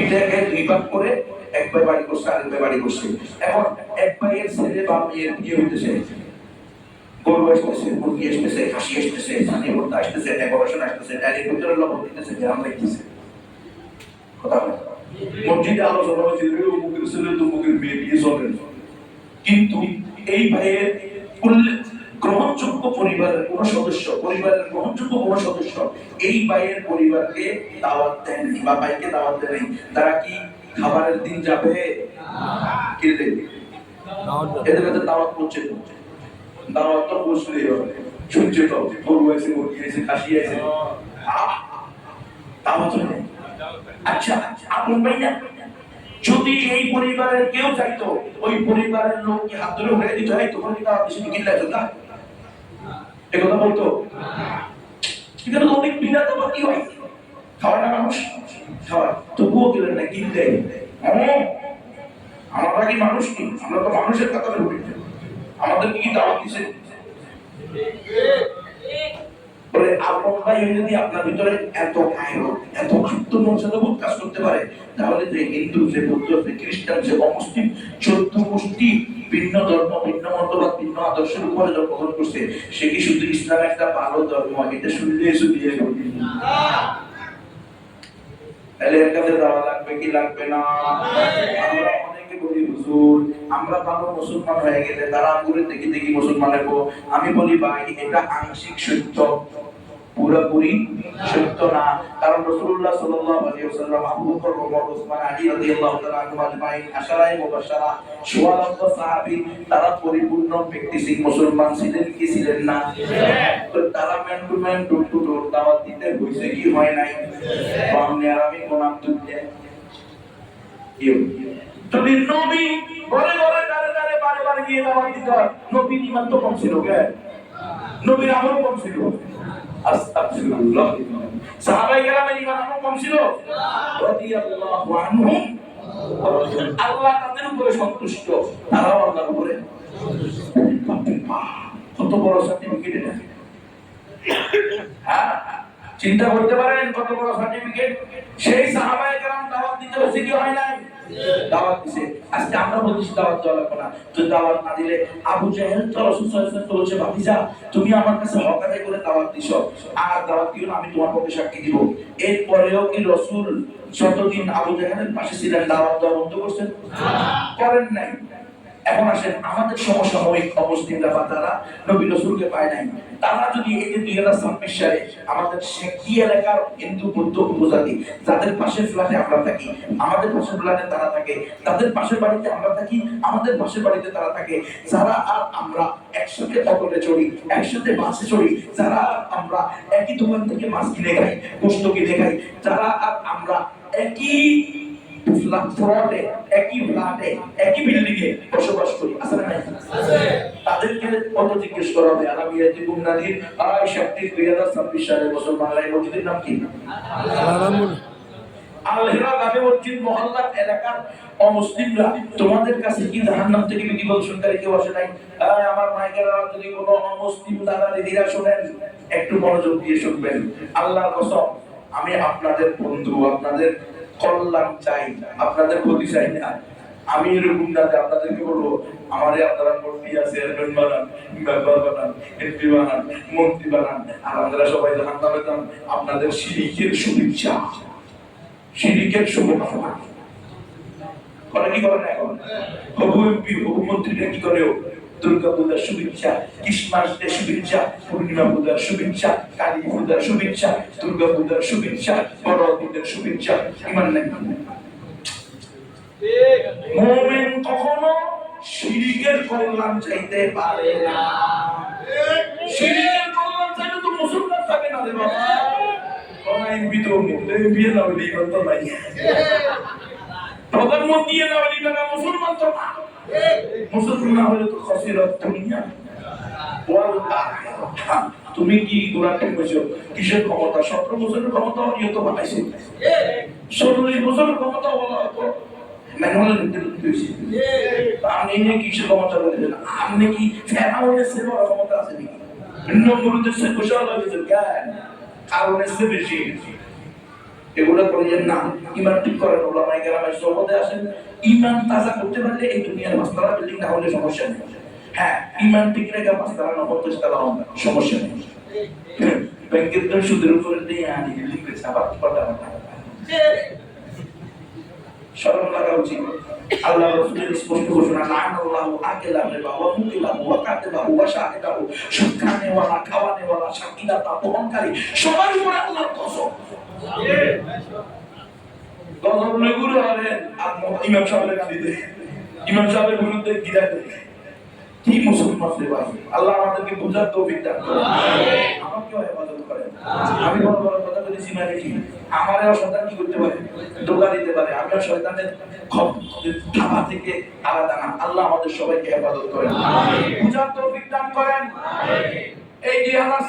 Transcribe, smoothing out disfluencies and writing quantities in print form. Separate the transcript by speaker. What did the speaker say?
Speaker 1: দুইটাকে দুই ভাগ করে এক ভাই বাড়ি করছে, আরেক ভাই বাড়ি করছে। এখন এক ভাইয়ের ছেলে বা মেয়ের বিয়ে হইতেছে, গরু আসতেছে, মুরগি আসতেছে, খাসি আসতেছে, ছানি ভর্তা আসতেছে, ডেকোরেশন আসতেছে, ডালের ভিতরে লবণ দিতেছে, গ্রাম লাগতেছে। কথা বলে মসজিদে আলোচনা হয়েছে, অমুকের ছেলে তমুকের মেয়ে বিয়ে চলে, কিন্তু এই ভাইয়ের গ্রহণযোগ্য পরিবারের কোন সদস্য, পরিবারের গ্রহণযোগ্য কোন সদস্য এই ভাইয়ের পরিবারকে দাওয়াত দেয়নি বা ভাইকে দাওয়াত দেয়নি। তারা কি খাবারের দিন যাবে? কে দেবে? এদের কাছে দাওয়াত করছে, দাওয়াত তো বসলেই হবে। শুনছে তো গরু আছে, মুরগি আছে, খাসি আছে, দাওয়াত নেই। আচ্ছা, আপন ভাই না, যদি এই পরিবারের কেউ চাইতো, ওই পরিবারের লোক কি হাত ধরে উঠে দিত, এই তোমার কি দাওয়াত দিছে, কি লাগতো না? এই কথা বলতো? এখানে তো অনেক বিনা দাওয়াত কি হয়, খাওয়ায় না মানুষ, খাওয়ায়, তবুও গেলেন না, কি দেয়? আমরা কি মানুষ কি? আমরা তো মানুষের কথা বলি, আমাদের কি দাওয়াত দিছে? বলে আপন ভাই যদি আপনার ভিতরে এত আইন, এত আত্মমর্যাদাবোধ কাজ করতে পারে, তাহলে যে হিন্দু, যে বৌদ্ধ, যে খ্রিস্টান, যে অমুসলিম 14 গোষ্ঠী ভিন্ন ধর্ম, ভিন্ন মতবাদ, ভিন্ন আদর্শের উপরে জন্মগ্রহণ করছে, সে কি শুধু ইসলাম একটা ভালো ধর্ম? এটা শুনলে শুনিয়ে তাহলে এর কাছে যাওয়া লাগবে কি লাগবে না? আমরা অনেকে বলি হুজুর, আমরা ভালো মুসলমান হয়ে গেলে তারা আঙ্গুরে দেখি দেখি মুসলমান হবো। আমি বলি ভাই, এটা আংশিক সত্য, পুরোপুরি সত্য না। কারণ রাসূলুল্লাহ সাল্লাল্লাহু আলাইহি ওয়াসাল্লাম, আবু বকর, ওমর, ওসমান, আলী রাদিয়াল্লাহু তাআলা আনহুম আজমাইন, আশারায়ে মুবাশশারা, সোয়ালাত সাহাবী, তারা পরিপূর্ণ ব্যক্তিসিং মুসলমান ছিলেন কি ছিলেন না? তো তারা man to man, door to door দাওয়াত দিতে হইছে কি হয় নাই? বামনে আর আমি গোলাম তুলতে যদি নবী ঘরে ঘরে দাঁড়ে দাঁড়ে বারে বারে গিয়ে দাওয়াত দিত, নবীর ঈমান তো কম ছিল, নবীর আমল কম ছিল। আস্তাগফিরুল্লাহ, সাহাবায়ে কেরামের ঈমান আমল কম ছিল? রাদিয়াল্লাহু আনহুম, আল্লাহ তাদের উপরে সন্তুষ্ট, তারাও আল্লাহর উপরে। কত বড় সার্টিফিকেট এটা! হ্যাঁ, চিন্তা করতে পারেন কত বড় সার্টিফিকেট। সেই সাহাবায়ে কেরাম দাওয়াত দিতে হয়েছে কি হয় নাই? দাওয়াত দিছে। আজকে আমরা বলছি দাওয়াত দেওয়া লাগবে না, তো দাওয়াত না দিলে আবু জাহেল তো রাসূল সাল্লাল্লাহু আলাইহি ওয়াসাল্লাম বলেছে, ভাতিজা তুমি আমার কাছে হক আদায় করে দাওয়াত দিছো, আর দাওয়াত দিও না, আমি তোমার পক্ষে সাক্ষী দিব। এরপরেও কি রাসূল যতদিন আবু জাহেলের পাশে ছিলেন দাওয়াত দেওয়া বন্ধ করছেন? করেন নাই। এখন আসেন, আমাদের সমসাময়িক অমুসলিমরা বা তারা নবী রাসূলকে পায় নাই, তারা যদি এই যে 2026 সালে আমাদের শেখি এলাকার হিন্দু বৌদ্ধ উপজাতি যাদের পাশের ফ্ল্যাটে আমরা থাকি, আমাদের পাশের ফ্ল্যাটে তারা থাকে, তাদের পাশের বাড়িতে আমরা থাকি, আমাদের পাশের বাড়িতে তারা থাকে, যারা আর আমরা একসাথে অটোতে চড়ি, একসাথে বাসে চড়ি, যারা আমরা একই দোকান থেকে মাছ কিনে খাই, গোশত কিনে খাই, যারা আর আমরা একই ফ্ল্যাটে, একই ফ্ল্যাটে, একই বিল্ডিংয়ে বসবাস করি, আছে না নাই? আছে। তাদেরকে কত জিজ্ঞেস করা হবে, আলামিয়াতি বুমনাদির আয়শাতি 2026 সালে মুসলমানরা এই মসজিদের নাম কি? আল-হিরা গাবে মসজিদ মহল্লার এলাকার অমুসলিমরা তোমাদের কাছে কি জাহান্নাম থেকে বিধিবদ্ধকারী কেউ আসে নাই? আমার মাইকেরা যদি কোনো অমুসলিম দাদা দিদিরা শুনেন, একটু মনোযোগ দিয়ে শুনবেন। আল্লাহর কসম, আমি আপনাদের বন্ধু, আপনাদের কল্যাণ চাই, আপনাদের ক্ষতি চাই না। আমি এরকম না যে আপনাদেরকে বলবো আমারে আপনারা মন্ত্রী আছে, চেয়ারম্যান বানান, মেম্বার বানান, এমপি বানান, মন্ত্রী বানান, আর আপনারা সবাই জাহান্নামে যান। আপনাদের শিরিকের শুভেচ্ছা, শিরিকের শুভকামনা করে কি করে না? এখন হবু এমপি, হবু মন্ত্রীরা কি করে? দুর্গা পূজার শুভেচ্ছা, ক্রিসমাসের শুভেচ্ছা, পূর্ণিমা পূজার শুভেচ্ছা, কালী পূজার শুভেচ্ছা, দুর্গা পূজার শুভেচ্ছা, বড়দিনের শুভেচ্ছা। ইমান নাই। মুমিন কখনো শিরিকের কল্যাণ চাইতে পারে না। শিরিকের কল্যাণ চাইলে তো মুসলমান থাকে না রে বাবা। কোন এমপি তো এমপি না হলে ইমান তো নাই, প্রধানমন্ত্রী না হলে ইমান, মুসলমান তো না। মুসলমান না হলে তো খসিরাত দুনিয়া ওয়াল আখিরাহ। তুমি কি গোলাটি বসো? কিসের ক্ষমতা? 17 বছরের ক্ষমতা নিয়ে তো বানাইছে, 40 বছরের ক্ষমতা বলা তো ম্যানুয়ালের ভিতরে দিয়েছে। আপনি নিয়ে কিসের ক্ষমতা বলেছেন? আপনি কি ফেরাউনের চেয়ে বড় ক্ষমতা আছে নাকি? নমরুদের চেয়ে বিশাল হয়েছে জ্ঞান, কারণের চেয়ে বেশি। এগুলো করিয়েন না। ইমান ঠিক করেন, ওলামায়ে কেরামের সোহবতে আসেন। ইমান তাজা করতে পারলে এই দুনিয়ার পাঁচতলা বিল্ডিং না হলে সমস্যা নেই। হ্যাঁ, ইমান ঠিক রেখে পাঁচতলা 49 তলা হবে, সমস্যা নেই। ব্যাংকের তো সুদের উপরে দিয়ে আনি লিখেছে আবার কথা শরম লাগা উচিত। আল্লাহ রাসূলের স্পষ্ট ঘোষণা, লাআনাল্লাহু আকিলা রিবা ওয়া মুকিলাহু ওয়া কাতিবাহু ওয়া শাহিদাহু, সুদখানে ওয়ালা, খাওয়ানে ওয়ালা, সাকিদাতা, বহনকারী সবার উপর আল্লাহর কসম। গজব লেগুলো আরে ইমাম সাহেবের গালিতে, ইমাম সাহেবের বিরুদ্ধে গিরাতে কি মুসলমান রে ভাই। আল্লাহ আমাদেরকে বুঝার তৌফিক দান করুন, আমাকেও হেফাজত করেন। আমি বড় বড় কথা বলেছি না কি? আমারও শয়তান কি করতে পারে? ধোঁকা দিতে পারে। আমিও শয়তানের থাবা থেকে আলাদা না। আল্লাহ আমাদের সবাইকে হেফাজত করেন, বুঝার তৌফিক দান করেন। এই 2000